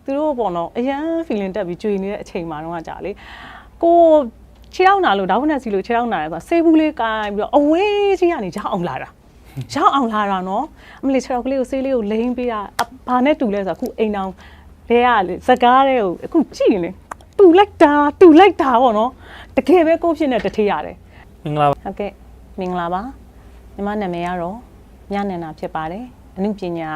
သူတို့ပေါ့နော်အရန် feeling တက်ပြီးကြွေနေတဲ့အချိန်မှာတော့ကြာလေကိုခြေထောက်နာလို့ဒေါက်နက်စီလို့ခြေထောက်နာတယ်ဆိုတာဆေးဘူးလေးကိုင်းပြီးတော့အဝေးကြီးကနေရောက်အောင်လာတာနော်အမလေးခြေထောက်ကလေးကိုဆေးလေးကိုလိမ့်ပေးတာဘာနဲ့တူလဲဆိုတော့အခုအိမ်တောင်တဲကလေစကားတဲ့ကိုအခုကြည့်လေတူလိုက်တာပေါ့နော်တကယ်ပဲကိုဖြစ်နေတထေးရတယ် မင်္ဂလာပါ ဟုတ်ကဲ့မင်္ဂလာပါညီမနာမည်ကတော့မြနန္ဒာဖြစ်ပါတယ်အနုပည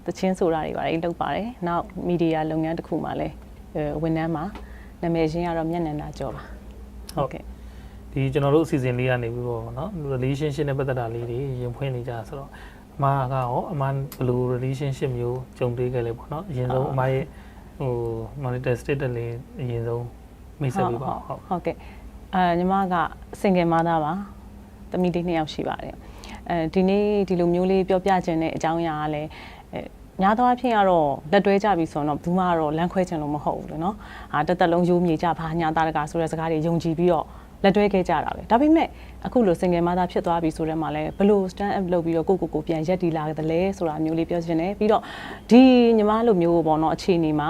ာသချင်းဆိုတာတွေပါတယ်လုပ်ပါတယ်နောက်မီဒီယာလုပ်ငန်းတစ်ခုမှလည်းဝန်ထမ်းမှာနာမည်ရှင်းကတော့မြနန္ဒာကျော်ပါဟုတ်ကဲ့ ဒီကျွန်တော်တို့အစီအစဉ်လေးကနေပြီးတော့เนาะ relationship နဲ့ပတ်သက်တာလေးတွေရင်ဖွင့်နေကြဆိုတော့အမကရောအမဘယ်လို relationship မျိုးကြုံတွေ့ခဲ့လဲပေါ့เนาะအရင်ဆုံးအမရဲ့ဟို monitor status လေးအရင်ဆုံးမိတ်ဆက်ပေးပါဟုတ်ကဲ့ညီမက single mother ပါသမီးလေး2ယောက်ရှိပါတယ်ဒီနေ့ဒီလိုမျိုးလေးပြောပြခြင်းတဲ့အကြောင်းအရာကလည်းများသောအားဖြင့်ကတော့လက်တွဲကြပြီဆိုတော့ဘူးမကတော့လမ်းခွဲခြင်းလို့မဟုတ်ဘူးလေနော်တစ်သက်လုံးရိုးမြေကြဘာညာတာတကာဆိုတဲ့စကားတွေယုံကြည်ပြီးတော့လက်တွဲခဲ့ကြတာပဲဒါပေမဲ့အခုလို single mother ဖြစ်သွားပြီဆိုတဲ့မှာလဲဘလို့ stand up လုပ်ပြီးတော့ကိုပြန်ရက်တီလာတယ်လဲဆိုတာမျိုးလေးပြောချင်တယ်ပြီးတော့ဒီညီမလိုမျိုးပေါ့နော်အခြေအနေမှာ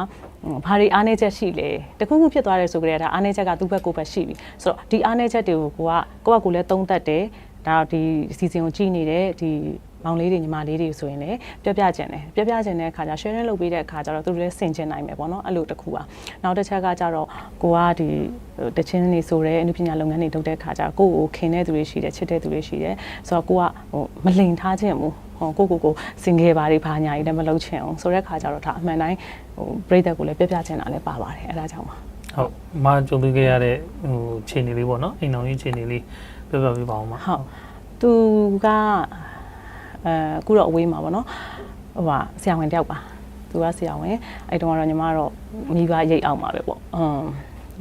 ဘာတွေအားနည်းချက်ရှိလဲတခုခုဖြစ်သွားတယ်ဆိုကြတဲ့ဒါအားနည်းချက်ကသူ့ဘက်ကိုပဲရှိပြီဆိုတော့ဒီအားနည်းချက်တွေကိုကိုလည်းသုံးသပ်တယ်ဒါဒီစီစဉ်ကိုကြည့်နေတဲ့ဒီမောင်လေးတွေညီမလေးတွေဆိုရင်လည်းပြောပြချင်တဲ့အခါကျ sharing လုပ်ပေးတဲ့အခါကျတော့သူတို့လည်းဆင်ကျင်နိုင်မယ်ပေါ့နော်အဲ့လိုတစ်ခုပါနောက်တစ်ချက်ကကျတော့ကိုကဒီတချင်းနေဆိုတဲ့အနုပညာလုပ်ငန်းတွေလုပ်တဲ့အခါကျကိုကိုခင်တဲ့သူတွေရှိတယ်ချစ်တဲ့သူတွေရှိတယ်ဆိုတော့ကိုကဟိုမလိန်ထားခြင်းဘူးဟိုကိုစင်ခဲ့ပါတွေဘာညာကြီးလည်းမလုပ်ချင်အောင်ဆိုတဲ့အခါကျတော့ဒါအမှန်တိုင်းဟိုပရိသတ်ကိုလည်းပြောပြချင်တာလည်းပါပါတယ်အဲ့ဒါကြောင့်ပါဟုတ်မကြုံတွေ့ခဲ့ရတဲ့ဟိုခြေနေလေးပေါ့နော်အိမ်တော်ကြီးခြေနေလေးပြောပြပေးပါဦးမဟုတ်သူကအခုတော့အဝေးမှာပေါ့နော်ဟိုဆရာဝန်တယောက်ပါသူကဆရာဝန်အဲ့တုန်းကတော့ညီမတော့မိဘရိတ်အောင်ပါပဲပေါ့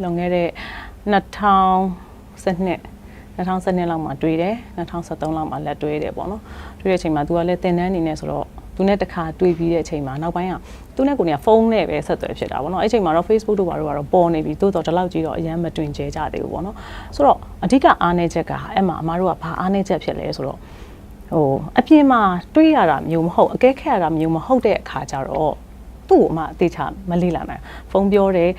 လွန်ခဲ့တဲ့2012လောက်မှာတွေ့တယ်2013လောက်မှာလက်တွေ့တယ်ပေါ့နော်တွေ့တဲ့အချိန်မှာသူကလည်းတင်တန်းအနေနဲ့ဆိုတော့သူနဲ့တခါတွေ့ပြီးတဲ့အချိန်မှာနောက်ပိုင်းကသူနဲ့ကိုနေဖုန်းနဲ့ပဲဆက်သွယ်ဖြစ်တာပေါ့နော်အဲ့ချိန်မှာတော့ Facebook တို့ဘာတို့ကတော့ပေါ်နေပြီတိုးတော့ဒီလောက်ကြီးတော့အရင်မတွင်ကျဲကြသေးဘူးပေါ့နော်ဆိုတော့အဓိကအားနည်းချက်ကအဲ့မှာအမားတို့ကဘာအားနည်းချက်ဖြစ်လဲဆိုတော့ဟိုအပြင်မှာတွေးရတာမျိုးမဟုတ်အကဲခက်ရတာမျိုးမဟုတ်တဲ့အခါကျတော့သူ့ကိုမှအသေးချာမလေးလာနိုင်ဖုန်းပြောတယ်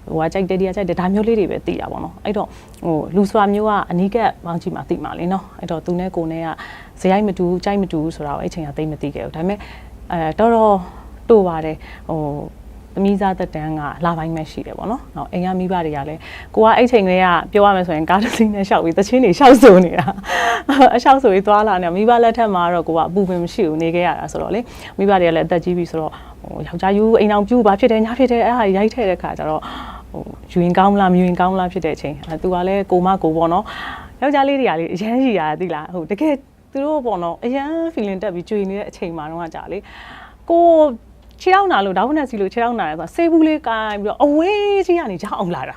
ဟိုကကြိုက်တယ်ဒီကကြိုက်တယ်ဒါမျိုးလေးတွေပဲသိတာပေါ့နော်အဲ့တော့ဟိုလူစွာမျိုးကအနီးကပ်ပေါင်းကြည့်မှသိမှာလေနော်အဲ့တော့သူနဲ့ကိုနဲ့ကဇယိုက်မတူကြိုက်မတူဆိုတာကိုအဲ့ချိန်ကသိမသိခဲ့ဘူးဒါပေမဲ့တော်တော်တိုးပါတယ်ဟိုသမီးသားတက်တန်းကလာပိုင်းမှရှိတယ်ပေါ့နော်။အိမ်ကမိဘတွေကလည်းကိုကအဲ့ချိန်ကလေးကပြောရမယ်ဆိုရင်ကားတစ်စီးနဲ့ရှောက်ပြီးတချင်းတွေရှောက်ဆိုနေတာ။အရှောက်ဆိုပြီးသွားလာနေမိဘလက်ထက်မှာတော့ကိုကအပူပင်မရှိဘူးနေခဲ့ရတာဆိုတော့လေမိဘတွေကလည်းအသက်ကြီးပြီဆိုတော့ဟိုယောက်ျားယူအိမ်အောင်ပြူဘာဖြစ်တယ်ညာဖြစ်တယ်အဲ့ဟာရိုက်ထည့်တဲ့ခါကျတော့ဟိုယူရင်ကောင်းမလားမယူရင်ကောင်းမလားဖြစ်တဲ့အချိန်သူကလည်းကိုမကိုပေါ့နော်။ယောက်ျားလေးတွေကလေအရန်ရှိရတာသိလားဟိုတကယ်သူတို့ပေါ့နော်အရန် feeling တက်ပြီးကြွေနေတဲ့အချိန်မှာတော့ကြာလေကိုခြေထောက်နာလို့ဒေါက်နက်စီလို့ခြေထောက်နာတယ်ဆိုတာဆေးဘူးလေးကိုင်းပြီးတော့အဝေးကြီးကနေရောက်အောင်လာတ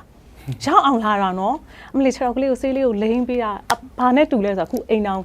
ာနော်အမလေးခြေထောက်ကလေးကိုဆေးလေးကိုလိမ့်ပေးတာဘာနဲ့တူလဲဆိုတော့အခုအိမ်တောင်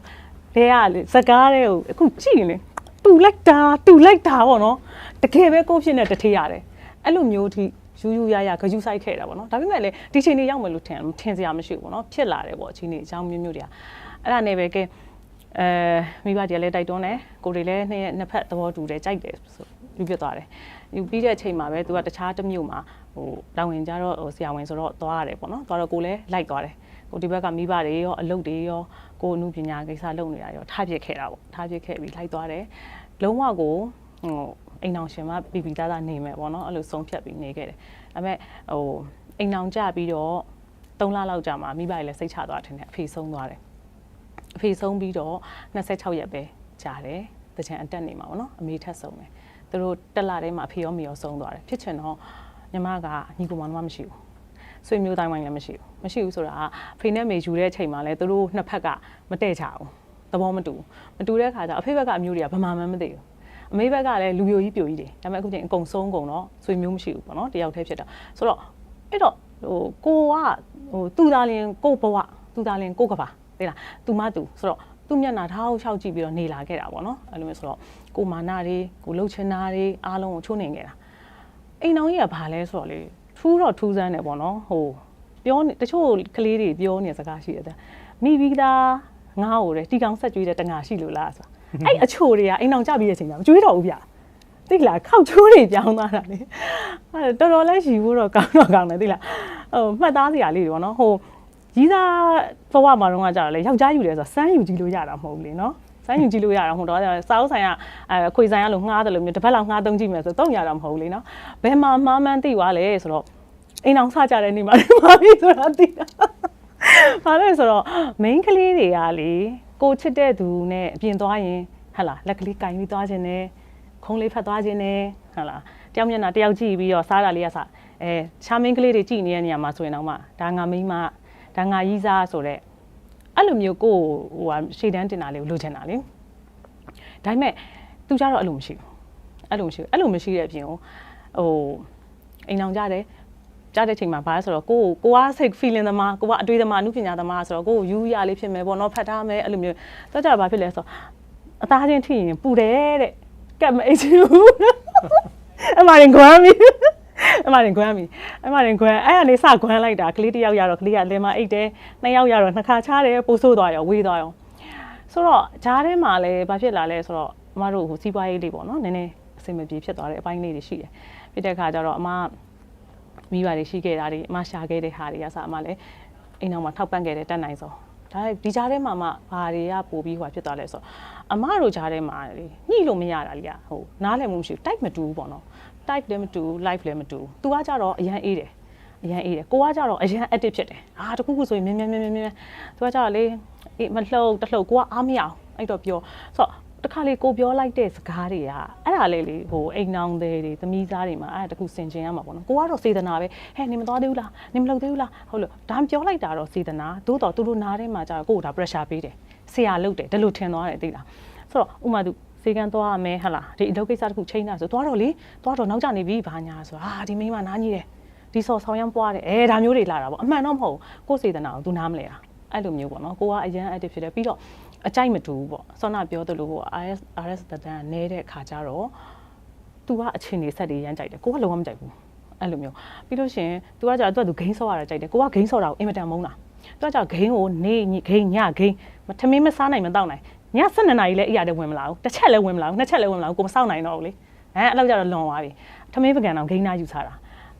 တဲကလေစကားတဲ့ကိုအခုကြည့်လေတူလိုက်တာပေါ့နော်တကယ်ပဲကိုဖြစ်နေတထေးရတယ်အဲ့လိုမျိုးဒီယူရဂယူဆိုင်ခဲ့တာပေါ့နော်ဒါပေမဲ့လေဒီချိန်လေးရောက်မယ်လို့ထင်စရာမရှိဘူးပေါ့နော်ဖြစ်လာတယ်ပေါ့အချိန်လေးအကြောင်းမျိုးတွေကအဲ့ဒါနဲ့ပဲကဲမိဘတွေကလည်းတိုက်တွန်းတယ်ကိုတွေလည်းနှစ်ဖက်သဘောတူတယ်ကြိုက်တယ်ဆိုယူပြသွားတယ်ယူပြီးတဲ့အချိန်မှာပဲသူကတခြားတစ်မျိုးမှာဟိုတောင်ဝင်ကြတော့ဟိုဆရာဝန်ဆိုတော့သွားရတယ်ပေါ့နော်သွားတော့ကိုလည်းလိုက်သွားတယ်ကိုဒီဘက်ကမိဘတွေရောအလုပ်တွေရောကိုအမှုပညာကိစ္စလုပ်နေတာရောထားပြစ်ခဲ့တာပေါ့ထားပြစ်ခဲ့ပြီးလိုက်သွားတယ်လုံးဝကိုဟိုအိမ်အောင်ရှင်မပီပီသားသားနေမယ်ပေါ့နော်အဲ့လိုဆုံးဖြတ်ပြီးနေခဲ့တယ်ဒါပေမဲ့ဟိုအိမ်အောင်ကြပြီးတော့3လလောက်ကြာမှမိဘတွေလည်းစိတ်ချသွားတယ်အဖေဆုံးသွားတယ်အဖေဆုံးပြီးတော့26ရက်ပဲကြာတယ်တချင်အတက်နေမှာပေါ့နော်အမေထက်ဆုံးတယ်သူတို့တက်လာတဲ့မှာအဖေရောမေရောဆုံးသွားတယ်ဖြစ်ချင်တော့ညီမကညီကောင်မမရှိဘူးဆွေမျိုးတိုင်းဝိုင်းလည်းမရှိဘူးဆိုတာအဖေနဲ့မေယူတဲ့အချိန်မှာလည်းသူတို့နှစ်ဖက်ကမတည့်ချဘူးသဘောမတူတဲ့အခါကျအဖေဘက်ကအမျိုးတွေကဗမာမှန်းမသိဘူးအမေဘက်ကလည်းလူပြိုကြီးတွေဒါပေမဲ့အခုချိန်အကုန်ဆုံးကုန်တော့ဆွေမျိုးမရှိဘူးပေါ့နော်တယောက်တည်းဖြစ်တာဆိုတော့အဲ့တော့ဟိုကိုကဟိုသူသားလင်ကိုဘဝသူသားလင်ကိုကပါသိလားသူမသူဆိုတော့သူမျက်နှာထောက်လျှောက်ကြည့်ပြီးတော့နေလာခဲ့တာပေါ့နော်အဲ့လိုမျိုးဆိုတော့ကိုမာနာတွေကိုလှုပ်ချင်တာတွေအားလုံးကိုချိုးနေခဲ့တာအိမ်တော်ကြီးကဘာလဲဆိုတော့လေထူးဆန်းတယ်ပေါ့နော်ဟိုပြောနေတချို့ကလေးတွေပြောနေစကားရှိတယ်မိပြီးသားငါ့ကိုလေတီကောင်ဆက်ကျွေးတဲ့တငါရှိလို့လားဆိုတာအဲ့အချိုတွေကအိမ်တော်ကြပြီးတဲ့အချိန်မှာမကျွေးတော့ဘူးဗျ သိလားခောက်ချိုးတွေပြောင်းသွားတာလေအဲ့တော်တော်လေးရှိဖို့တော့ကောင်းတယ်သိလားမှတ်သားစရာလေးတွေပေါ့နော်ဟိုကြီးစားဘဝမှာတော့ကြာတော့လေယောက်ျားယူတယ်ဆိုတော့စမ်းယူကြည့်လို့ရတာမဟုတ်ဘူးလေနော်စမ်းယူကြည့်လို့ရတာဟိုတော့စာအုပ်ဆိုင်ကအခွေဆိုင်ကလို့ငှားတယ်လို့မျိုးတစ်ပတ်လောက်ငှားသုံးကြည့်မယ်ဆိုတော့ရတာမဟုတ်ဘူးလေနော်ဘယ်မှာမှားမှန်းသိသွားလဲဆိုတော့အိမ်အောင်စကြတဲ့နေ့မှာမှားပြီဆိုတာသိတာဘာလဲဆိုတော့ main ကလေးတွေကလေကိုချစ်တဲ့သူနဲ့အပြင်သွားရင်ဟလာလက်ကလေးကင်ပြီးသွားခြင်းနဲ့ခုံးလေးဖတ်သွားခြင်းနဲ့ဟလာတယောက်မျက်နှာတယောက်ကြည့်ပြီးတော့စားတာလေးကစားချာမင်းကလေးတွေကြည့်နေတဲ့နေရာမှာဆိုရင်တော့မှဒါငါမိန်းမဒါငါကြီးစားဆိုတဲ့အဲ့လိုမျိုးကိုဟိုဟာရှေ့တန်းတင်တာလေးကိုလိုချင်တာလေဒါပေမဲ့သူကြတော့အဲ့လိုမရှိဘူးအဲ့လိုမရှိတဲ့အပြင်ဟိုအိမ်အောင်ကြတဲ့ချိန်မှာဘာလဲဆိုတော့ကိုကစိတ် feeling သမားကိုကအတွေးသမားအမှုပညာသမားဆိုတော့ကိုယူရလေးဖြစ်မယ်ပေါ့နော်ဖတ်ထားမယ်အဲ့လိုမျိုးတော့ကြတော့ဘာဖြစ်လဲဆိုတော့အသားချင်းထိရင်ပူတယ်တဲ့ကတ်မအိတ်ချူအမရင်ကွမ်းပြီအဲ့ကနေစကွမ်းလိုက်တာကလေးတစ်ယောက်ရတော့ကလေးကလင်မအိတ်တယ်နှစ်ယောက်ရတော့နှစ်ခါချားတယ်ပို့ဆိုးသွားရောဝေးသွားရောဆိုတော့ဂျားထဲမှာလည်းဘာဖြစ်လာလဲဆိုတော့အမတို့ဟိုစီးပွားရေးလေးပေါ့နော်နည်းနည်းအဆင်မပြေဖြစ်သွားတဲ့အပိုင်းလေးတွေရှိတယ်ဖြစ်တဲ့အခါကျတော့အမမိဘတွေရှိခဲ့တာတွေအမရှာခဲ့တဲ့ဟာတွေကစအမလည်းအိမ်အောင်မှာထောက်ပံ့ခဲ့တဲ့တက်နိုင်စောဒါဒီကြားထဲမှာမှဘာတွေကပို့ပြီးဟိုဖြစ်သွားလဲဆိုတော့အမတို့ကြားထဲမှာညှိလို့မရတာလေဟိုနားလည်းမရှိဘူးတိုက်မတူဘူးပေါ့နော်type လည်းမတူ live လည်းမတူ။ तू ကကြတော့အရန်အေးတယ်။ကိုကကြတော့အရန် active ဖြစ်တယ်။တခုခုဆိုရင်မြင်း။ तू ကကြတော့လေမလှုပ်တလှုပ်ကိုကအားမရအောင်အဲ့တော့ပြောဆိုတော့တခါလေကိုပြောလိုက်တဲ့စကားတွေကအဲ့ဒါလေဟိုအိမ်နောင်တွေသမီးသားတွေမှာအဲ့ဒါတခုစင်ကျင်ရမှာပေါ့နော်။ကိုကတော့စေတနာပဲ။ဟဲ့နေမသွားသေးဘူးလား။နေမလုပ်သေးဘူးလား။ဟုတ်လို့ဒါပြောလိုက်တာတော့စေတနာသို့တော်သူတို့နားထဲမှာကြတော့ကိုကဒါ pressure ပေးတယ်။ဆရာလုပ်တယ်ဒါလို့ထင်သွားတယ်သိလား။ဆိုတော့ဥမာသူစေကန်သွားရမယ်ဟလာဒီအလုပ်ကိစ္စတစ်ခုချိန်တာဆိုသွားတော့နောက်ကျနေပြီဘာညာဆိုဒီမိန်းမနားကြီးတယ်ဒီဆော်ဆောင်ရမ်းပွားတယ်ဒါမျိုးတွေလာတာပေါ့အမှန်တော့မဟုတ်ကိုယ်စေတနာကို तू နားမလဲတာအဲ့လိုမျိုးပေါ့နော်ကိုကအရန် active ဖြစ်တယ်ပြီးတော့အကြိုက်မတူဘူးပေါ့ဆောနာပြောသလိုဟို RS တန်နဲတဲ့ခါကျတော့ तू ကအချင်းနေဆက်တွေရမ်းကြိုက်တယ်ကိုကလုံးဝမကြိုက်ဘူးအဲ့လိုမျိုးပြီးလို့ရှင် तू ကကြာ तू ဂိမ်းဆော့ရတာကြိုက်တယ်ကိုကဂိမ်းဆော့တာကိုအင်မတန်မုန်းတာ तू ကကြာဂိမ်းကိုနေဂိမ်းညဂိမ်းထမင်းမစားနိုင်မတောက်နိုင်ည12နာရီလဲအရာတည်းဝင်မလာဘူးတစ်ချက်လဲဝင်မလာဘူးနှစ်ချက်လဲဝင်မလာဘူးကိုမစောင့်နိုင်တော့ဘူးလေအဲ့လောက်ကြတော့လွန်သွားပြီထမင်းပကံတော့ဂိမ်းနာယူစားတာ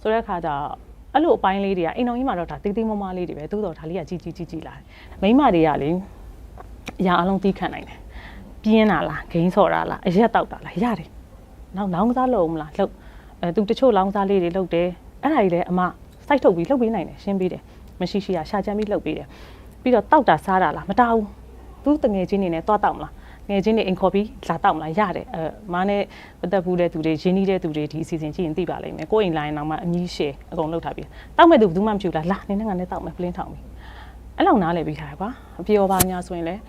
ဆိုတဲ့အခါကျအဲ့လိုအပိုင်းလေးတွေကအိမ်တော်ကြီးမှာတော့ဒါတေးသေးမမလေးတွေပဲသို့တော်ဒါလေးကကြီးလာတယ်မိန်းမတွေကလေအရာအလုံးသိခံနိုင်တယ်ပြင်းတာလားဂိမ်းဆော့တာလားအရက်တောက်တာလားရတယ်နောက်လောင်းစားလို့မလားလှုပ်သူတချို့လောင်းစားလေးတွေလှုပ်တယ်အဲ့ဒါကြီးလည်းအမစိုက်ထုတ်ပြီးလှုပ်ပေးနိုင်တယ်ရှင်းပေးတယ်မရှိရှိရရှာချမ်းပြီးလှုပ်ပေးတယ်ပြီးတော့တောက်တာစားတာလားမတောက်ဘူးသူတငယ်ချင်းနေနဲ့သွားတောက်မလားငယ်ချင်းနေအိမ်ခေါ်ပြီးလာတောက်မလားရတယ်မားနဲ့ပတ်သက်ဘူးတဲ့သူတွေရင်းနှီးတဲ့သူတွေဒီအစီအစဉ်ကြည့်ရင်သိပါလိမ့်မယ်ကိုယ်အိမ်လိုင်းတော့မှအကြီးရှယ်အကုန်လုပ်ထားပြီးတောက်မဲ့သူဘယ်သူမှမဖြစ်ဘူးလားလာနေနဲ့ငါနဲ့တောက်မယ်ပလင်းထောင်ပြီးအဲ့လောက်နားလည်ပြီးထားရကွာအပျော်ပါညာဆိုရင်လည်း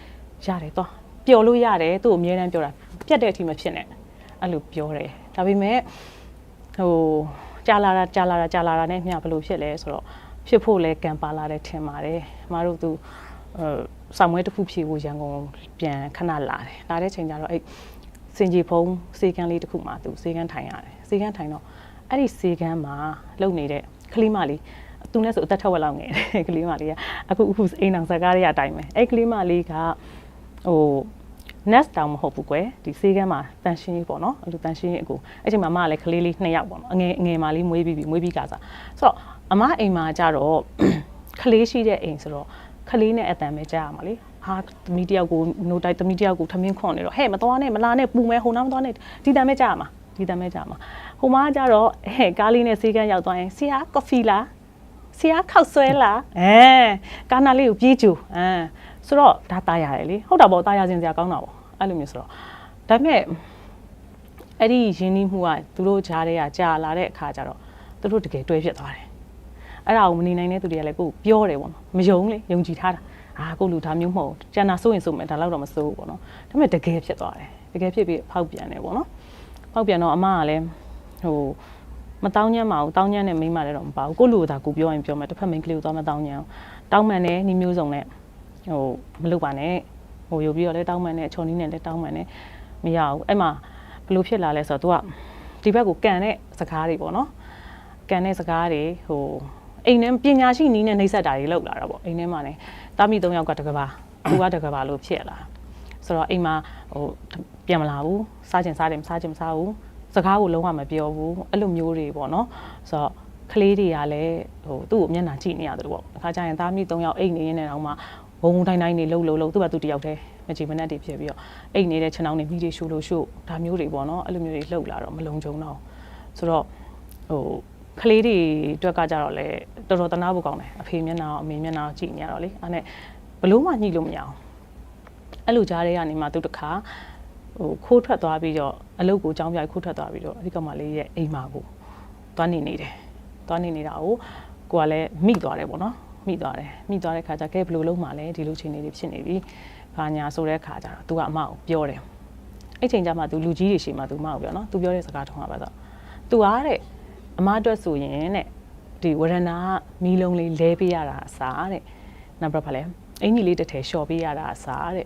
ရတယ်သွားပျော်လို့ရတယ်သူ့ကိုအမြဲတမ်းပြောတာပြတ်တဲ့အထိမဖြစ်နဲ့အဲ့လိုပြောတယ်ဒါပေမဲ့ဟိုကြာလာတာနဲ့မျှဘယ်လိုဖြစ်လဲဆိုတော့ဖြစ်ဖို့လဲကံပါလာတယ်ထင်ပါတယ်မတို့သူဆောင်မွဲတစ်ခုဖြေဖို့ရန်ကုန်ပြန်ခဏလာတဲ့ချိန်ကျတော့အဲ့စင်ကြီးဖုံးစေကန်းလေးတစ်ခုမှာသူစေကန်းထိုင်ရတယ်စေကန်းထိုင်တော့အဲ့ဒီစေကန်းမှာလုံနေတဲ့ကလေးမလေးသူနဲ့ဆိုအသက်ထက်ဝက်လောက်ငယ်တယ်ကလေးမလေးကအခုအိမ်အောင်ဇာကားတွေအတိုင်းပဲအဲ့ကလေးမလေးကဟို nest တောင်မဟုတ်ဘူးကွယ်ဒီစေကန်းမှာတန်ရှင်းကြီးပေါ့နော်အဲ့လိုတန်ရှင်းကြီးအကူအဲ့ချိန်မှာအမကလည်းကလေးလေး2ယောက်ပေါ့နော်အငယ်မလေးမွေးပြီးကစားဆိုတော့အမအိမ်မှာကြတော့ကလေးရှိတဲ့အိမ်ဆိုတော့ခလေးနဲ့အတန်ပဲကြားရမှာလေဟာသမီးတယောက်ကိုနိုးတိုက်သမီးတယောက်ကိုထမင်းခွန်နေတော့ဟဲ့မသွားနဲ့မလာနဲ့ပူမဲဟိုနားမသွားနဲ့ဒီတန်ပဲကြားရမှာဟိုမှာကြတော့ဟဲ့ကားလေးနဲ့စေးကန်းရောက်သွားရင်ဆရာကော်ဖီလားဆရာခောက်ဆွဲလားကာနာလေးကိုပြေးကြူဆိုတော့ဒါတားရတယ်လေဟုတ်တာပေါ့တားရခြင်းစရာကောင်းတာပေါ့အဲ့လိုမျိုးဆိုတော့ဒါပေမဲ့အဲ့ဒီရင်းနှီးမှုကသူတို့ကြားထဲကကြာလာတဲ့အခါကျတော့သူတို့တကယ်တွဲဖြစ်သွားတယ်အဲ့ဒါကိုမနေနိုင်တဲ့သူတွေကလည်းကိုပြောတယ်ပေါ့နော်မယုံလေယုံကြည်ထားတာကိုလူဒါမျိုးမဟုတ်ကျန်တာစိုးရင်စိုးမယ်ဒါတော့မစိုးဘူးပေါ့နော်ဒါပေမဲ့တကယ်ဖြစ်သွားတယ်တကယ်ဖြစ်ပြီးဖောက်ပြန်တယ်ပေါ့နော်ဖောက်ပြန်တော့အမကလည်းဟိုမတောင်းညမ်းမအောင်တောင်းညမ်းနဲ့မိမလည်းတော့မပါဘူးကိုလူကဒါကိုပြောရင်ပြောမယ်တစ်ဖက်မိန်းကလေးကိုသွားမတောင်းညမ်းတောင်းမှန်တယ်နှီးမျိုးစုံနဲ့ဟိုမလုပ်ပါနဲ့ဟိုယူပြီးတော့လည်းတောင်းမှန်နဲ့ချော်နီးနဲ့လည်းတောင်းမှန်နဲ့မရဘူးအဲ့မှာဘယ်လိုဖြစ်လာလဲဆိုတော့ तू ကဒီဘက်ကိုကန်တဲ့စကားတွေပေါ့နော်ကန်တဲ့စကားတွေဟိုအိမ်ထဲပညာရှိနီးနဲ့နှိပ်စက်တာတွေလောက်လာတာပေါ့အိမ်ထဲမှာလည်းတာမီ3ယောက်ကတကဘာသူကတကဘာလို့ဖြစ်လာဆိုတော့အိမ်မှာဟိုပြန်မလာဘူးစားချင်စားတယ်မစားချင်မစားဘူး စကားကိုလုံးဝမပြောဘူးအဲ့လိုမျိုးတွေပေါ့နော်ဆိုတော့ကလေးတွေကလည်းဟိုသူ့ကိုမျက်နှာကြည့်နေရတယ်ပေါ့အခါကျရင်သားမိ3ယောက်အိတ်နေနေတော့မှဘုံတိုင်းတိုင်းနေလှုပ်သူ့ဘာသူတယောက်တည်းမကြည်မနှက်တွေဖြစ်ပြီးတော့အိတ်နေတဲ့ခြေနှောင်းတွေမိတွေရှူလို့ရှုဒါမျိုးတွေပေါ့နော်အဲ့လိုမျိုးတွေလှုပ်လာတော့မလုံခြုံတော့ဆိုတော့ဟိုကလေးတွေအတွက်ကကြတော့လေတော်တော်တနာဖို့ကောင်းတယ်အဖေမျက်နှာအမေမျက်နှာကြည့်နေရတော့လေအဲ့နဲ့ဘလို့မှညှိလို့မရအောင်အဲ့လိုကြားတဲ့ကနေမှသူတခါဟိုခိုးထွက်သွားပြီးတော့အလုပ်ကိုကြောင်းပြခိုးထွက်သွားပြီးတော့အဲ့ဒီကောင်မလေးရဲ့အိမ်မှာကိုသွားနေနေတာကိုကလည်းမိသွားတယ်ပေါ့နော်မိသွားတဲ့ခါကျကဲဘလို့လုံးမှလဲဒီလိုချိန်နေတွေဖြစ်နေပြီဘာညာဆိုတဲ့ခါကျတော့ तू ကအမကိုပြောတယ်အဲ့ချိန်ကျမှ तू လူကြီးတွေရှိမှ तू အမကိုပြောနော် तू ပြောတဲ့စကားထုံးတာပါဆို तू အားတဲ့အမအတွက်ဆိုရင်တဲ့ဒီဝရဏမီးလုံးလေးလဲပေးရတာအစားတဲ့နောက်ပြပါလဲအင်ကြီးလေးတစ်ထည်လျှော်ပေးရတာအစားတဲ့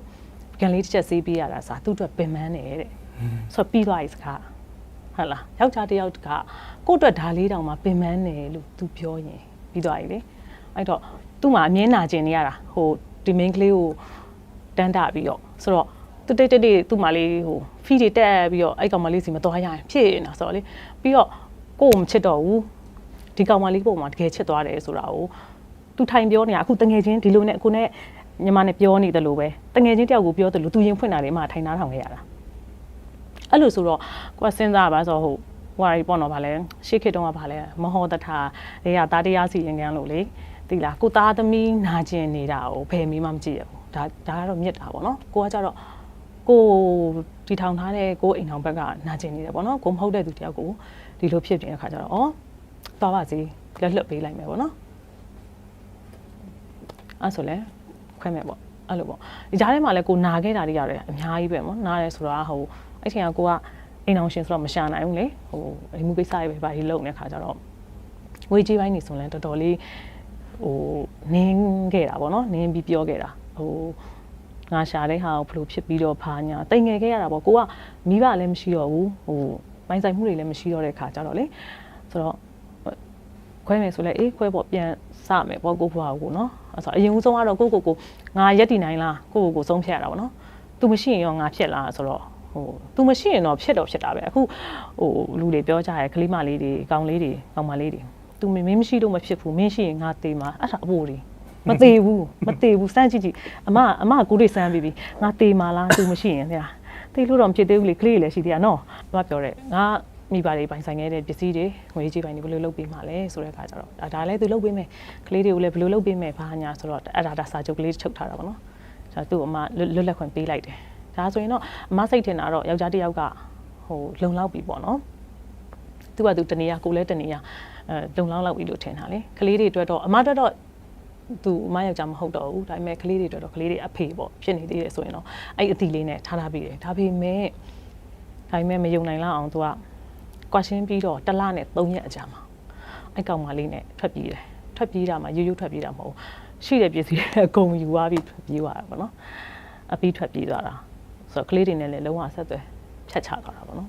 ကန်လေးတစ်ချက်ဆေးပေးရတာအစားသူ့အတွက်ပင်ပန်းတယ်တဲ့ဆိုပြီးသွားပြီစကားဟုတ်လားယောက်ျားတစ်ယောက်ကကိုယ့်အတွက်ဒါလေးတောင်မှပင်ပန်းတယ်လို့ तू ပြောရင်ပြီးသွားပြီလေအဲ့တော့သူ့မှာအမြင်နာကျင်နေရတာဟိုဒီ main ကလေးကိုတန်းတာပြီးတော့ဆိုတော့သူတိတ်သူ့မှာလေးဟို feed တွေတက်ပြီးတော့အဲ့ကောင်မလေးစီမသွားရရင်ဖြစ်နေတာဆိုတော့လေပြီးတော့ကိုယ်မချစ်တော့ဘူးဒီကောင်မလေးပုံမှာတကယ်ချစ်သွားတယ်ဆိုတာကိုသူထိုင်ပြောနေတာအခုတငယ်ချင်းဒီလိုနဲ့ကိုနဲ့ညီမနဲ့ပြောနေတယ်လို့ပဲတငယ်ချင်းတယောက်ကိုပြောတယ်လို့သူရင်ဖွင့်တာတွေမှထိုင်နားထောင်ခဲ့ရတာအဲ့လိုဆိုတော့ကိုကစဉ်းစားပါဆိုဟိုဟွာရီပေါ့နော်ဗာလဲရှေ့ခေတ်တုန်းကဗာလဲမဟောတထာတွေကသားတရားစီရင်ကန်းလို့လေသိလားကိုသားသမီးနာကျင်နေတာကိုဘယ်မီးမှမကြည့်ရဘူးဒါကတော့မြစ်တာပေါ့နော်ကိုကကြတော့ကိုဒီထောင်ထားတဲ့ကိုအိမ်ထောင်ဘက်ကနာကျင်နေတယ်ပေါ့နော်ကိုမဟုတ်တဲ့သူတယောက်ကိုဒီလိုဖြစ်နေတဲ့ခါကျတော့ဩသွားပါစေလက်လွတ်ပေးလိုက်မယ်ပေါ့နော်အဲ့ဆိုလဲခွဲမယ်ပေါ့အဲ့လိုပေါ့ဒီကြားထဲမှာလဲကိုနာခဲ့တာတွေရတယ်အများကြီးပဲပေါ့နားရဲဆိုတာဟိုအဲ့ချိန်ကကိုကအိမ်အောင်ရှင်ဆိုတော့မရှာနိုင်ဘူးလေဟိုအိမ်မှုကိစ္စတွေပဲဗာဒီလုံနေတဲ့ခါကျတော့ဝေးကြီးပိုင်းနေဆိုလဲတော်တော်လေးဟိုနင်းခဲ့တာပေါ့နော်နင်းပြီးပြောခဲ့တာဟိုငါရှာတဲ့ဟာကိုဘလို့ဖြစ်ပြီးတော့ဖာညာတိမ်ငယ်ခဲ့ရတာပေါ့ကိုကမိဘလည်းမရှိတော့ဘူးဟိုပိုင်ဆိုင်မှုတွေလည်းမရှိတော့တဲ့ခါကျတော့လေဆိုတော့ခွဲမယ်ဆိုလဲအေးခွဲပေါ့ပြန်စမယ်ပေါ့ကိုဖွားကိုနော်အဲ့ဆိုအရင်ဦးဆုံးကတော့ကိုငါရက်တည်နိုင်လားကိုဆုံးဖြတ်ရတာပေါ့နော် तू မရှိရင်ရောငါဖြစ်လားဆိုတော့ဟို तू မရှိရင်တော့ဖြစ်တာပဲအခုဟိုလူတွေပြောကြရဲကလေးမလေးတွေကောင်လေးတွေကောင်မလေးတွေ तू မင်းမရှိတော့မဖြစ်ဘူးမင်းရှိရင်ငါသေးမှာအဲ့ဒါအဖို့တွေမသေးဘူးစမ်းကြည့်အမကူတွေစမ်းပြီးငါသေးမှာလား तू မရှိရင်ဟဲ့သေလို့တော့မဖြစ်သေးဘူးလေကလေးလည်းရှိသေးရနော်သူကပြောတယ်ငါမိဘတွေပိုင်ဆိုင်ခဲ့တဲ့ပစ္စည်းတွေငွေကြီးပိုင်းတွေဘယ်လိုလုပ်ပေးမှာလဲဆိုတဲ့အခါကျတော့ဒါလည်းသူလုပ်ပေးမယ်ကလေးတွေကိုလည်းဘယ်လိုလုပ်ပေးမယ်ဘာညာဆိုတော့အဲ့ဒါစာချုပ်ကလေးချုပ်ထားတာပေါ့နော်ဒါသူ့အမလွတ်လပ်ခွင့်ပေးလိုက်တယ်ဒါဆိုရင်တော့အမစိတ်ထင်တာတော့ယောက်ျားတစ်ယောက်ကဟိုလုံလောက်ပြီပေါ့နော်သူကသူတနေရကိုလည်းတနေရလုံလောက်ပြီလို့ထင်တာလေကလေးတွေအတွက်တော့အမအတွက်တော့သူအမယောက်ျားမဟုတ်တော့ဘူးဒါပေမဲ့ကလေးတွေအတွက်တော့ကလေးတွေအဖေပေါ့ဖြစ်နေသေးတယ်ဆိုရင်တော့အဲ့အတီလေးနဲ့ထားပြီးတယ်ဒါပေမဲ့မယုံနိုင်လောက်အောင်သူကကွာရှင်းပြီးတော့တစ်လနဲ့3ရက်အကြာမှာအဲ့ကောင်မလေးနဲ့ထွက်ပြေးတာမှာရိုးထွက်ပြေးတာမဟုတ်ရှိတဲ့ပစ္စည်းတွေအကုန်ယူသွားပြီးထွက်ပြေးသွားတာပေါ့နော်အပြီးထွက်ပြေးသွားတာဆိုတော့ကလေးတွေနဲ့လည်းလုံးဝဆက်သွယ်ဖြတ်ချသွားတာပေါ့နော်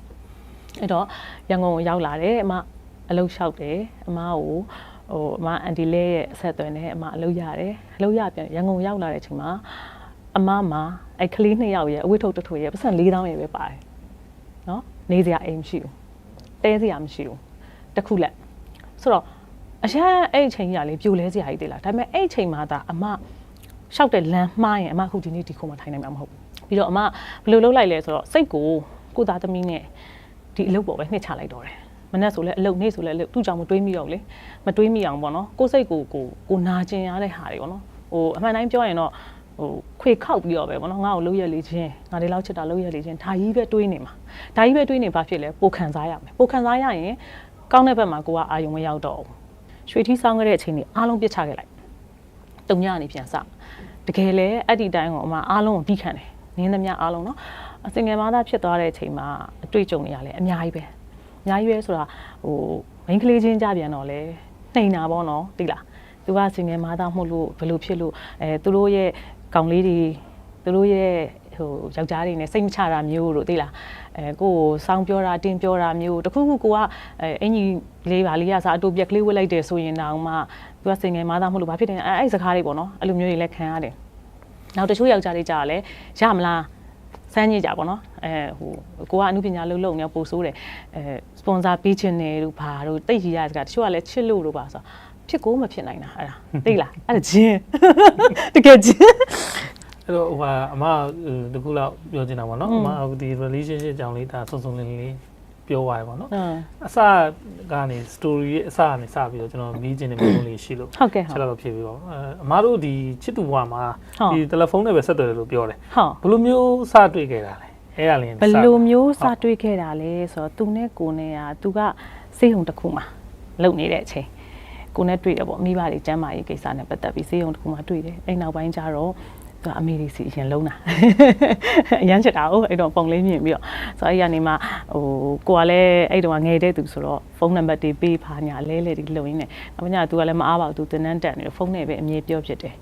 အဲ့တော့ရန်ကုန်ကိုရောက်လာတယ်အမအလုပ်လျှောက်တယ်အမကိုဟိုအမအန်တီလေးရဲ့ဆက်သွယ်နဲ့အမအလုပ်ရတယ်အလုပ်ရပြန်ရန်ကုန်ရောက်လာတဲ့အချိန်မှာအမမှာအဲ့ကလေး2ယောက်ရဲ့အဝတ်ထုတ်တထွေရဲ့ပတ်စံ4000ရဲ့ပဲပါတယ်နော်နေစရာအိမ်မရှိဘူးတဲစရာမရှိဘူးတခုလက်ဆိုတော့အရန်အဲ့အချိန်ကြီးကလေပြိုလဲစရာကြီးတည်လားဒါပေမဲ့အဲ့အချိန်မှာဒါအမရှောက်တဲ့လမ်းမှားရင်အမအခုဒီနေ့ဒီခုမှထိုင်နိုင်မှာမဟုတ်ဘူးပြီးတော့အမဘယ်လိုလုပ်လိုက်လဲဆိုတော့စိတ်ကိုသားသမီးနဲ့ဒီအလုပ်ပေါ်ပဲနှစ်ချလိုက်တော့တယ်မနေ့ဆိုလဲအလုပ်နေ့ဆိုလဲအလုပ်သူ့ကြောင့်မတွေးမိတော့လေမတွေးမိအောင်ပေါ့နော်ကိုစိတ်ကိုနာကျင်ရတဲ့ဟာတွေပေါ့နော်ဟိုအမှန်တိုင်းပြောရင်တော့ဟိုခွေခောက်ပြီးတော့ပဲပေါ့နော်ငါ့ကိုလုပ်ရလေချင်းငါဒီလောက်ချစ်တာလုပ်ရလေချင်းဒါကြီးပဲတွေးနေမှာဒါကြီးပဲတွေးနေဘာဖြစ်လဲပိုခံစားရမယ်ပိုခံစားရရင်ကောင်းတဲ့ဘက်မှာကိုကအာယုံမရောက်တော့ဘူးရွှေထီးဆောင်းခဲ့တဲ့အချိန်ကြီးအားလုံးပြစ်ချခဲ့လိုက်တုံညကနေပြန်စတကယ်လဲအဲ့ဒီတိုင်းကိုအမအားလုံးကိုပြီးခံတယ်နင်းသမျှအားလုံးနော်အစင်ငယ်မသားဖြစ်သွားတဲ့အချိန်မှာအတွေ့အကြုံတွေရလဲအများကြီးပဲဆိုတာဟိုမိန်းကလေးချင်းကြပြန်တော့လဲနှိမ်တာပေါ့နော်သိလားသူကစင်ငယ်မသားမှုလို့ဘယ်လိုဖြစ်လို့သူတို့ရဲ့ကောင်လေးတွေသူတို့ရဲ့ဟိုယောက်ျားတွေနဲ့စိတ်မချတာမျိုးတို့သိလားကိုကိုစောင်းပြောတာတင်းပြောတာမျိုးတခုခုကိုကအင်ကြီးလေးပါလေးရစားအတူပြက်ကလေးဝတ်လိုက်တယ်ဆိုရင်တော့မှသူကစင်ငယ်မသားမှုလို့ဘာဖြစ်တယ်အဲ့စကားတွေပေါ့နော်အဲ့လိုမျိုးတွေလည်းခံရတယ်နောက်တချို့ယောက်ျားတွေကြာလဲရမလား စမ်းညစ်ကြပါတော့ဟိုကိုကအမှုပညာလုံးနေပို့ဆိုးတယ်စပွန်ဆာပေးခြင်းနေတို့ဘာတို့တိတ်ကြီးရစကားတချို့ကလည်းချစ်လို့တို့ပါဆိုဖြစ်ကိုမဖြစ်နိုင်တာအဲ့ဒါသိလားအဲ့ဒါချင်းတကယ်ချင်းအဲ့တော့ဟိုအမတခုလောက်ပြောချင်တာပေါ့နော်အမဒီ relationship အကြောင်းလေးဒါစုံစုံလင်းလင်းပြောသွားရပါတော့အစကနေ story ရဲ့အစကနေစပြီးတော့ကျွန်တော်မီးကျင်တဲ့မျိုးလေးရှိလို့ဟုတ်ကဲ့ချက်တော့ဖြစ်ပြီးပါအမတို့ဒီချစ်သူဘဝမှာဒီတယ်လီဖုန်းနဲ့ပဲဆက်သွယ်တယ်လို့ပြောတယ်ဘယ်လိုမျိုးစတွေ့ခဲ့တာလဲအဲ့ဒါလေးဘယ်လိုမျိုးစတွေ့ခဲ့တာလဲဆိုတော့သူနဲ့ကိုနဲ့ကသူကစေးုံတစ်ခုမှာလုံနေတဲ့အချိန်ကိုနဲ့တွေ့တယ်ပေါ့မိဘတွေကျမ်းမာရေးကိစ္စနဲ့ပတ်သက်ပြီးစေးုံတစ်ခုမှာတွေ့တယ်အဲ့နောက်ပိုင်းကျတော့အမေဒီစီအရင်လုံးတာအရန်ချစ်တာ哦အဲ့တော့ပုံလေးမြင်ပြီးတော့ဆိုတော့အဲ့ရနေမှာဟိုကိုကလည်းအဲ့တော့ငယ်တဲ့သူဆိုတော့ဖုန်းနံပါတ်တွေပေးဖာညာလဲလဲဒီလုံရင်းနဲ့နောက်ညသူကလည်းမအားပါဘူးသူတင်တန်းတက်နေတော့ဖုန်းနဲ့ပဲအမြဲပြောဖြစ်တယ်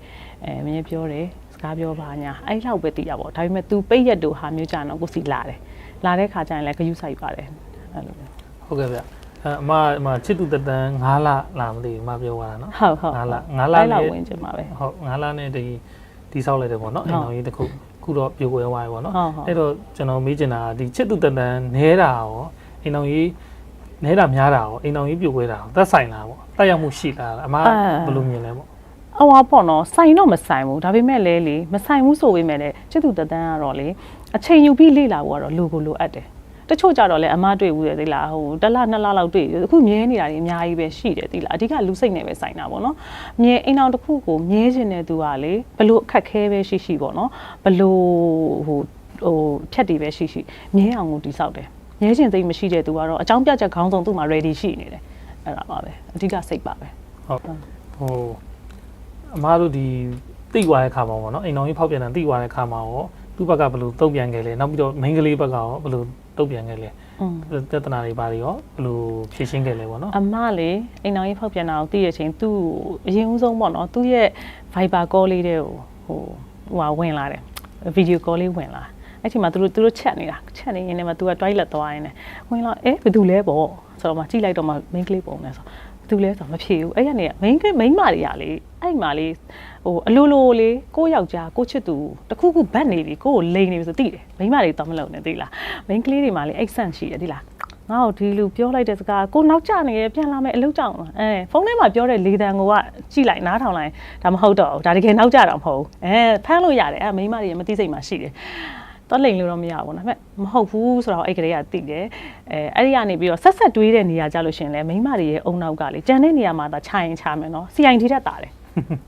အမြဲပြောတယ်စကားပြောပါညာအဲ့လောက်ပဲသိရပါတော့ဒါပေမဲ့ तू ပိတ်ရက်တို့ဟာမျိုးကြတော့ကိုစီလာတယ်လာတဲ့ခါကျရင်လည်းဂယုဆိုင်ပါတယ်အဲ့လိုဟုတ်ကဲ့ဗျအမချစ်သူတန်9လလာမသိဘူးမပြောသွားတာနော်ဟုတ်9လလောက်ဝင်ချင်ပါပဲဟုတ်9လနဲ့ဒီဆောက်လိုက်တယ်ပေါ့နော်အိမ်တော်ကြီးတစ်ခုတော့ပြိုကွဲသွားပြီပေါ့နော်အဲ့တော့ကျွန်တော်မေးချင်တာဒီချစ်သူတန်နဲတာရောအိမ်တော်ကြီးနဲတာများတာရောအိမ်တော်ကြီးပြိုကွဲတာရောသက်ဆိုင်လားပေါ့တက်ရောက်မှုရှိလားအမဘယ်လိုမြင်လဲပေါ့အော်ပေါ့နော်ဆိုင်တော့မဆိုင်ဘူးဒါပေမဲ့လည်းလေမဆိုင်ဘူးဆိုပေမဲ့လည်းချစ်သူတန်ကတော့လေအချိန်ယူပြီးလေ့လာဖို့ကတော့လိုကိုလိုအပ်တယ်တချို့ကြတော့လည်းအမတွေ့ဘူးလေသိလားဟိုတစ်လ2လလောက်တွေ့အခုမြဲနေတာတွေအများကြီးပဲရှိတယ်သိလားအဓိကလူစိတ်နဲ့ပဲဆိုင်တာပေါ့နော်မြဲအိမ်အောင်တစ်ခုကိုမြဲခြင်းတဲ့သူကလေဘလို့အခက်ခဲပဲရှိပေါ့နော်ဘလို့ဟိုဖြတ်တည်ပဲရှိမြဲအောင်ကိုတိဆောက်တယ်မြဲခြင်းသိမရှိတဲ့သူကတော့အကြောင်းပြချက်ခေါင်းဆောင်သူ့မှာ ready ရှိနေတယ်အဲ့ဒါပါပဲအဓိကစိတ်ပါပဲဟုတ်ဟိုအမတို့ဒီသိသွားတဲ့ခါမှာပေါ့နော်အိမ်တော်ကြီးဖောက်ပြန်တာသိသွားတဲ့ခါမှာရောသူ့ဘက်ကဘလို့တုံ့ပြန်ခဲ့လဲနောက်ပြီးတော့မိန်းကလေးဘက်ကရောဘလို့တုတ်ပြန်ခဲ့လေတသနာတွေပါရောဘယ်လိုဖြည့်ရှင်းခဲ့လဲပေါ့နော်အမလေးအိမ်တော်ကြီးဖောက်ပြန်တာကိုသိရချင်းသူ့အရင်ဦးဆုံးပေါ့နော်သူ့ရဲ့ Viber call လေးတဲ့ဟိုဝင်လာတယ် video call လေးဝင်လာအဲ့ချိန်မှာသူတို့ချက်နေတာချက်နေရင်လည်းသူက toilet သွားရင်းနဲ့ဝင်လာဘယ်သူလဲပေါ့ဆိုတော့မှကြည့်လိုက်တော့မှ main ကလေးပုံနေဆိုဘယ်သူလဲဆိုတော့မဖြေဘူးအဲ့ရနေ main မတွေကလေအဲ့မှာလေဟိုအလိုလိုလေကိုယောက်ျားကိုချစ်သူတခုခုဘတ်နေပြီကိုလိန်နေပြီဆိုသိတယ်မိန်းမတွေတော့မလုံနဲ့သိလားမိန်းကလေးတွေမှာလေ accent ရှိတယ်သိလားငါ့ကိုဒီလူပြောလိုက်တဲ့စကားကိုနောက်ကျနေရပြန်လာမယ်အလုပ်ကြောင်ဖုန်းထဲမှာပြောတဲ့လေတံကိုကကြည့်လိုက်နားထောင်လိုက်ဒါမဟုတ်တော့ဘူးဒါတကယ်နောက်ကျတော့မဟုတ်ဘူးဖမ်းလို့ရတယ်မိန်းမတွေမသိစိတ်မှာရှိတယ်တော့လိန်လို့တော့မရဘူးနော်မဟုတ်ဘူးဆိုတော့အဲ့ကလေးကသိတယ်အဲ့ဒီကနေပြီးတော့ဆက်တွေးတဲ့နေရာကြလို့ရှင်လဲမိန်းမတွေရဲ့အုံနောက်ကလေကြံတဲ့နေရာမှာသာခြိုင်ချမယ်နော် CID ထက်တာတယ်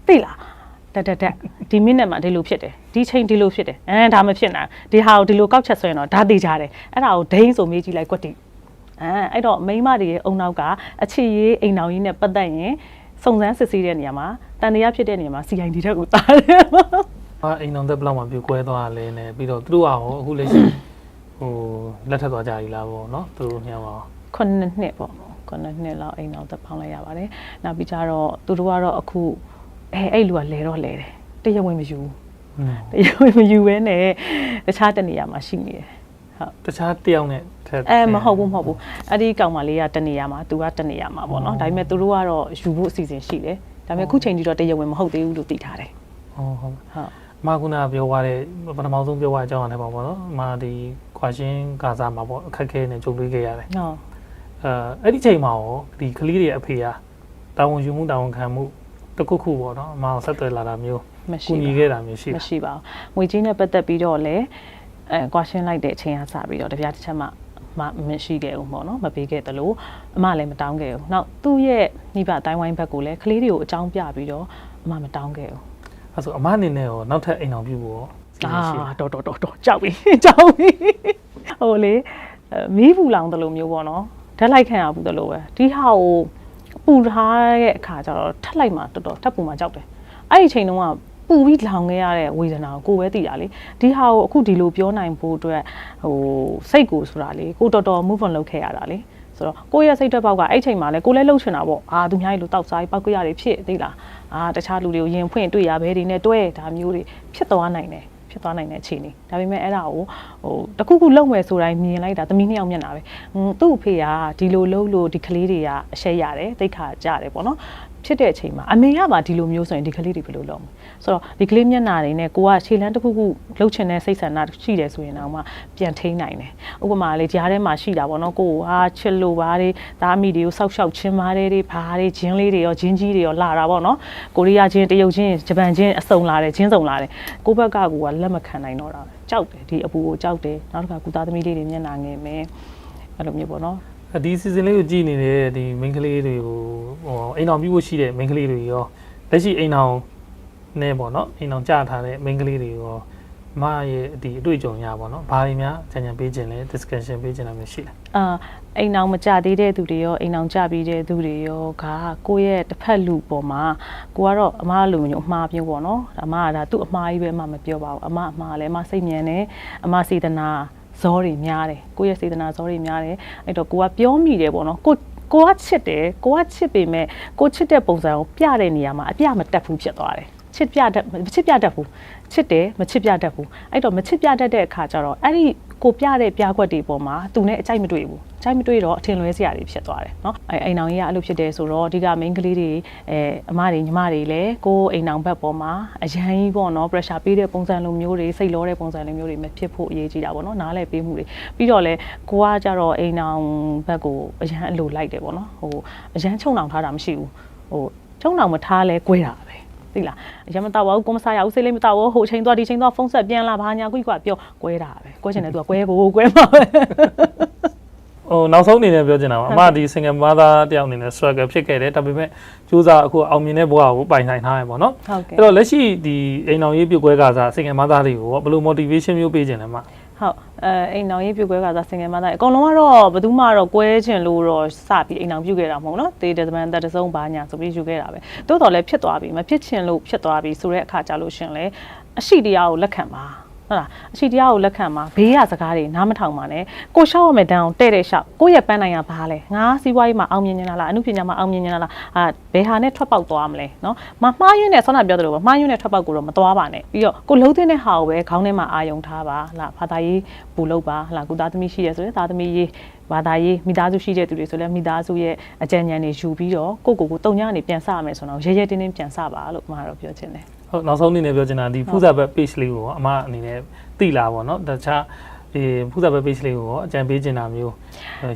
သိလားတက်ဒီမိနစ်မှာဒီလိုဖြစ်တယ်ဒီချိန်ဒီလိုဖြစ်တယ်ဒါမဖြစ်နိုင်ဒီဟာကိုဒီလိုကောက်ချက်ဆွဲရင်တော့ဒါသိကြတယ်အဲ့ဒါကိုဒိန်းဆိုမေးကြည့်လိုက်ကွက်တိအဲ့တော့မိန်းမတွေရဲ့အုံနောက်ကအချစ်ရေးအိမ်တော်ကြီးနဲ့ပတ်သက်ရင်စုံစမ်းစစ်ဆေးတဲ့နေရာမှာတန်တရားဖြစ်တဲ့နေရာမှာ CID ထက်ကိုတားတယ်အိမ်တော်သက်ဘလောက်မှပြိုကွဲသွားလဲနဲ့ပြီးတော့သူတို့ကရောအခုလက်ရှိဟိုလက်ထပ်သွားကြပြီလားပေါ့နော်သူတို့ညောင်းပါ9နှစ်ပေါ့9နှစ်လောက်အိမ်တော်သက်ပေါင်းလိုက်ရပါတယ်နောက်ပြီးကြတော့သူတို့ကတော့အခုအဲ့လူကလဲတော့လဲတယ်တရားဝင်မယူတရားဝင်မယူဘဲနဲ့တခြားတနေရာမှာရှိနေတယ်ဟုတ်တခြားတယောက်နဲ့မဟုတ်ဘူးအဲ့ဒီကောင်မလေးကတနေရာမှာသူကတနေရာမှာပေါ့နော်ဒါပေမဲ့သူတို့ကတော့ယူဖို့အစီအစဉ်ရှိတယ်ဒါပေမဲ့အခုချိန်ကြီးတော့တရားဝင်မဟုတ်သေးဘူးလို့သိထားတယ်ဟုတ်မကုနာပြောသွားတဲ့ပထမဆုံးပြောသွားတဲ့အကြောင်းအရာပေါ့နော်ဒီခွာရှင်းကာစာမှာပေါ့အခက်ခဲနဲ့ကြုံတွေ့ခဲ့ရတယ်ဟုတ်အဲ့ဒီချိန်မှာရောဒီကလေးတွေအဖေကတာဝန်ယူမှုတာဝန်ခံမှုတခုခုပေါ့နော်အမအောင်ဆက်သွယ်လာတာမျိုးကူညီခဲ့တာမျိုးမရှိပါဘူးငွေကြီးနဲ့ပတ်သက်ပြီးတော့လည်းကွာရှင်းလိုက်တဲ့အချိန်ကစပြီးတော့တပြားတစ်ချက်မှမရှိခဲ့ဘူးပေါ့နော်မပေးခဲ့သလိုအမလည်းမတောင်းခဲ့ဘူးနောက်သူ့ရဲ့မိဘတိုင်းဝိုင်းဘက်ကိုလည်းကလေးတွေကိုအကြောင်းပြပြီးတော့အမမတောင်းခဲ့ဘူးအဲ့ဆိုအမအနေနဲ့ရောနောက်ထပ်အိမ်အောင်ပြုဖို့ရောတော်ကြောက်ပြီဟိုလေမီးဘူးလောင်တယ်လို့မျိုးပေါ့နော်ဓာတ်လိုက်ခံရဘူးတယ်လို့ပဲဒီဟာကိုပူထားတဲ့အခါကျတော့ထပ်လိုက်မှတော်ထပ်ပူမှကြောက်တယ်အဲ့ဒီချိန်တုန်းကပူပြီးလောင်ခဲ့ရတဲ့ဝေဒနာကိုပဲသိတာလေဒီဟာကိုအခုဒီလိုပြောနိုင်ဖို့အတွက်ဟိုစိတ်ကိုဆိုတာလေကိုတော် move on လုပ်ခဲ့ရတာလေဆိုတော့ကိုယ့်ရဲ့စိတ်သက်ပေါက်ကအဲ့ချိန်မှာလဲကိုလည်းလှုပ်ချင်တာပေါ့သူများကြီးလိုတောက်စားပြီးပောက်ကြရတယ်ဖြစ်သိလားတခြားလူတွေကိုရင်ဖွင့်တွေ့ရဘဲတွေနဲ့တွဲဒါမျိုးတွေဖြစ်သွားနိုင်တယ် ဖြစ်သွားနိုင်တဲ့အခြေအနေဒါပေမဲ့အဲ့ဒါကိုတခုခုလုံမယ်ဆိုတိုင်းမြင်လိုက်တာသမီးနှစ်ယောက်မျက်နှာပဲသူ့အဖေကဒီလိုလှုပ်လို့ဒီကလေးတွေကအရှက်ရတယ်တိတ်ခါကြတယ်ပေါ့နော်ဖြစ်တဲ့အချိန်မှာအမေကပါဒီလိုမျိုးဆိုရင်ဒီကလေးတွေဘယ်လိုလုပ်မလဲဆိုတော့ဒီကလေးမျက်နှာတွေနဲ့ကိုကခြေလမ်းတစ်ခုခုလှုပ်ချင်တဲ့စိတ်ဆန္ဒရှိတယ်ဆိုရင်တော့မှပြန်ထိန်းနိုင်တယ်ဥပမာလေးကြားထဲမှာရှိတာပေါ့နော်ကိုဟာချစ်လို့ပါတယ်ဒါအမိတွေကိုစောက်ရှောက်ချင်းပါတယ်တွေဘာတွေဂျင်းလေးတွေရောဂျင်းကြီးတွေရောလာတာပေါ့နော်ကိုရီးယားချင်းတရုတ်ချင်းဂျပန်ချင်းအစုံလာတယ်ချင်းစုံလာတယ်ကိုဘက်ကကိုကလက်မခံနိုင်တော့တာကြောက်တယ်ဒီအပူကိုကြောက်တယ်နောက်တစ်ခါကုသားသမီးလေးတွေမျက်နှာငယ်မယ်အဲ့လိုမျိုးပေါ့နော်ဒီ season လေးကိုကြည့်နေတဲ့ဒီ main ကလေးတွေကိုအိမ်အောင်ပြုဖို့ရှိတဲ့ main ကလေးတွေရောလက်ရှိအိမ်အောင်နဲ့ပေါ့နော်အိမ်အောင်ကြားထားတဲ့ main ကလေးတွေရောမရဲ့ဒီအတွေ့အကြုံရပါတော့ဘာတွေများကြံကြံပေးခြင်းလဲ discussion ပေးခြင်းလည်းမရှိလားအိမ်အောင်မကြသေးတဲ့သူတွေရောအိမ်အောင်ကြပြီးတဲ့သူတွေရောကကိုယ့်ရဲ့တစ်ဖက်လူပေါ်မှာကိုကတော့အမလိုမျိုးအမှားပြောပေါ့နော်အမကဒါသူ့အမှားကြီးပဲအမမပြောပါဘူးအမအမှားလည်းအမစိတ်မြန်တယ်အမစေတနာဇောတွေများတယ်ကိုယ့်ရဲ့စေတနာဇောတွေများတယ်အဲ့တော့ကိုကပြောမိတယ်ပေါ့နော်ကိုကချစ်တယ်ကိုကချစ်ပေမဲ့ကိုချစ်တဲ့ပုံစံကိုပြတဲ့နေရာမှာအပြမတက်ဘူးဖြစ်သွားတယ်ချစ်ပြတတ်ဘူးချစ်တယ်မချစ်ပြတတ်ဘူးအဲ့တော့မချစ်ပြတတ်တဲ့အခါကျတော့အဲ့ဒီကိုပြတဲ့ပြကွက်တွေပေါ်မှာသူနဲ့အကြိုက်မတွေ့ဘူးအကြိုက်မတွေ့တော့အထင်လွဲစရာတွေဖြစ်သွားတယ်เนาะအိမ်အောင်ကြီးကအဲ့လိုဖြစ်တယ်ဆိုတော့အဓိက main ကလေးတွေအမတွေညီမတွေလည်းကိုအိမ်အောင်ဘက်ပေါ်မှာအရန်ကြီးပေါ့เนาะ pressure ပေးတဲ့ပုံစံလိုမျိုးတွေစိတ်လောတဲ့ပုံစံလိုမျိုးတွေမဖြစ်ဖို့အရေးကြီးတာပေါ့เนาะနားလည်ပေးမှုတွေပြီးတော့လဲကိုကကြတော့အိမ်အောင်ဘက်ကိုအရန်အလိုလိုက်တယ်ပေါ့เนาะအရန်ချုံအောင်ထားတာမရှိဘူးချုံအောင်မထားလဲ꿰တာပဲသိလားရမတော့ဘူးကိုမစားရဘူးစိတ်လေးမတော့ဘူးဟိုချိန်သွားဒီချိန်သွားဖုန်းဆက်ပြန်လာဘာညာကွိကွာပြော꿰တာပဲ꿰ချင်တယ်သူက꿰မှာပဲနောက်ဆုံးအနေနဲ့ပြောချင်တာပါအမဒီ single mother တယောက်အနေနဲ့ struggle ဖြစ်ခဲ့တယ်ဒါပေမဲ့စူးစမ်းအခုအောင်မြင်တဲ့ဘဝကိုပိုင်ဆိုင်ထားရပေါ့နော်အဲ့တော့လက်ရှိဒီအိမ်အောင်ရေးပြုတ်꿰ကစား single mother တွေကိုဘယ်လို motivation မျိုးပေးခြင်းလဲမဟုတ်အိမ်အောင်ရေးပြုတ်꿰ကစား single mother အကုန်လုံးကတော့ဘယ်သူမှတော့꿰ချင်လို့တော့စပြီးအိမ်အောင်ပြုတ်ခဲ့တာမဟုတ်နော်တေးတမန်တဆုံးဘာညာဆိုပြီးယူခဲ့တာပဲတိုးတော်လည်းဖြစ်သွားပြီမဖြစ်ချင်လို့ဖြစ်သွားပြီဆိုတဲ့အခါကြလို့ရှင်လဲအရှိတရားကိုလက်ခံပါဟုတ်လားအရှိတရားကိုလက်ခံပါဘေးရစကားတွေနားမထောင်ပါနဲ့ကိုရှောက်ရမယ်တန်းအောင်တဲ့တဲ့ရှောက်ကိုရဲ့ပန်းနိုင်ရဘာလဲငါစီးပွားရေးမှာအောင်မြင်နေတာလားအမှုပညာမှာအောင်မြင်နေတာလားဘယ်ဟာနဲ့ထွက်ပေါက်သွားမလဲနော်မမှားယွင်းနဲ့ဆောနာပြောသလိုပဲမှားယွင်းနဲ့ထွက်ပေါက်ကိုတော့မသွားပါနဲ့ပြီးတော့ကိုလှုပ်တဲ့ဟာကိုပဲခေါင်းထဲမှာအာယုံထားပါလားဘာသာရေးပူလုပ်ပါလားကုသားသမီးရှိရဆိုရင်သားသမီးရေးဘာသာရေးမိသားစုရှိတဲ့သူတွေဆိုလည်းမိသားစုရဲ့အကြံဉာဏ်တွေယူပြီးတော့ကိုတုံညနေပြန်စရမယ်ဆိုတော့ရဲရဲတင်းတင်းပြန်စပါလို့မှာတော့ပြောချင်တယ်ဟုတ်နောက်ဆုံးအနေနဲ့ပြောချင်တာဒီဖူးစာဘက် page လေးကိုအမအနေနဲ့သိလာပေါ့နော်တခြားဖူးစာဘက် page လေးကိုအကြံပေးချင်တာမျိုး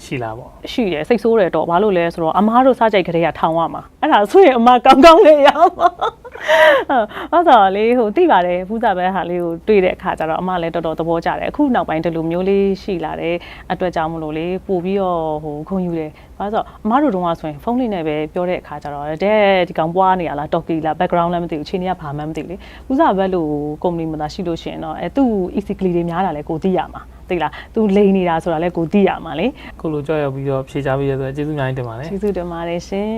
ရှိလားပေါ့ရှိတယ်စိတ်ဆိုးတယ်တော့ဘာလို့လဲဆိုတော့အမားတို့စားကြိုက်ကြတဲ့ကထောင်ရမှာအဲ့ဒါဆိုရင်အမကောင်းကောင်းလေးရမှာအဲ့ဒါလေးသိပါတယ်ဖူးစာဘက်ဟာလေးကိုတွေ့တဲ့အခါကျတော့အမလည်းတော်တော်သဘောကျတယ်အခုနောက်ပိုင်းဒီလိုမျိုးလေးရှိလာတဲ့အတွက်ကြောင့်မလို့လေပို့ပြီးတော့ခုံယူတယ်ဘာလို့ဆိုအမတို့တုန်းကဆိုရင်ဖုန်းလေးနဲ့ပဲပြောတဲ့အခါကျတော့ဒီကောင်ပွားနေရလားတော်ကီလား background လည်းမသိဘူးချိန်ကြီးကဘာမှမသိလေဖူးစာဘက်လို့ကုမ္ပဏီမှာသာရှိလို့ရှိရင်တော့သူ့ easily တွေများတာလေကိုသိရမှာသိလားသူလိန်နေတာဆိုတာလဲကိုသိရမှာလေကိုလိုကြောက်ရောက်ပြီးတော့ဖြေချပေးရဆိုကျေးဇူးများတင်ပါတယ်ကျေးဇူးတင်ပါတယ်ရှင်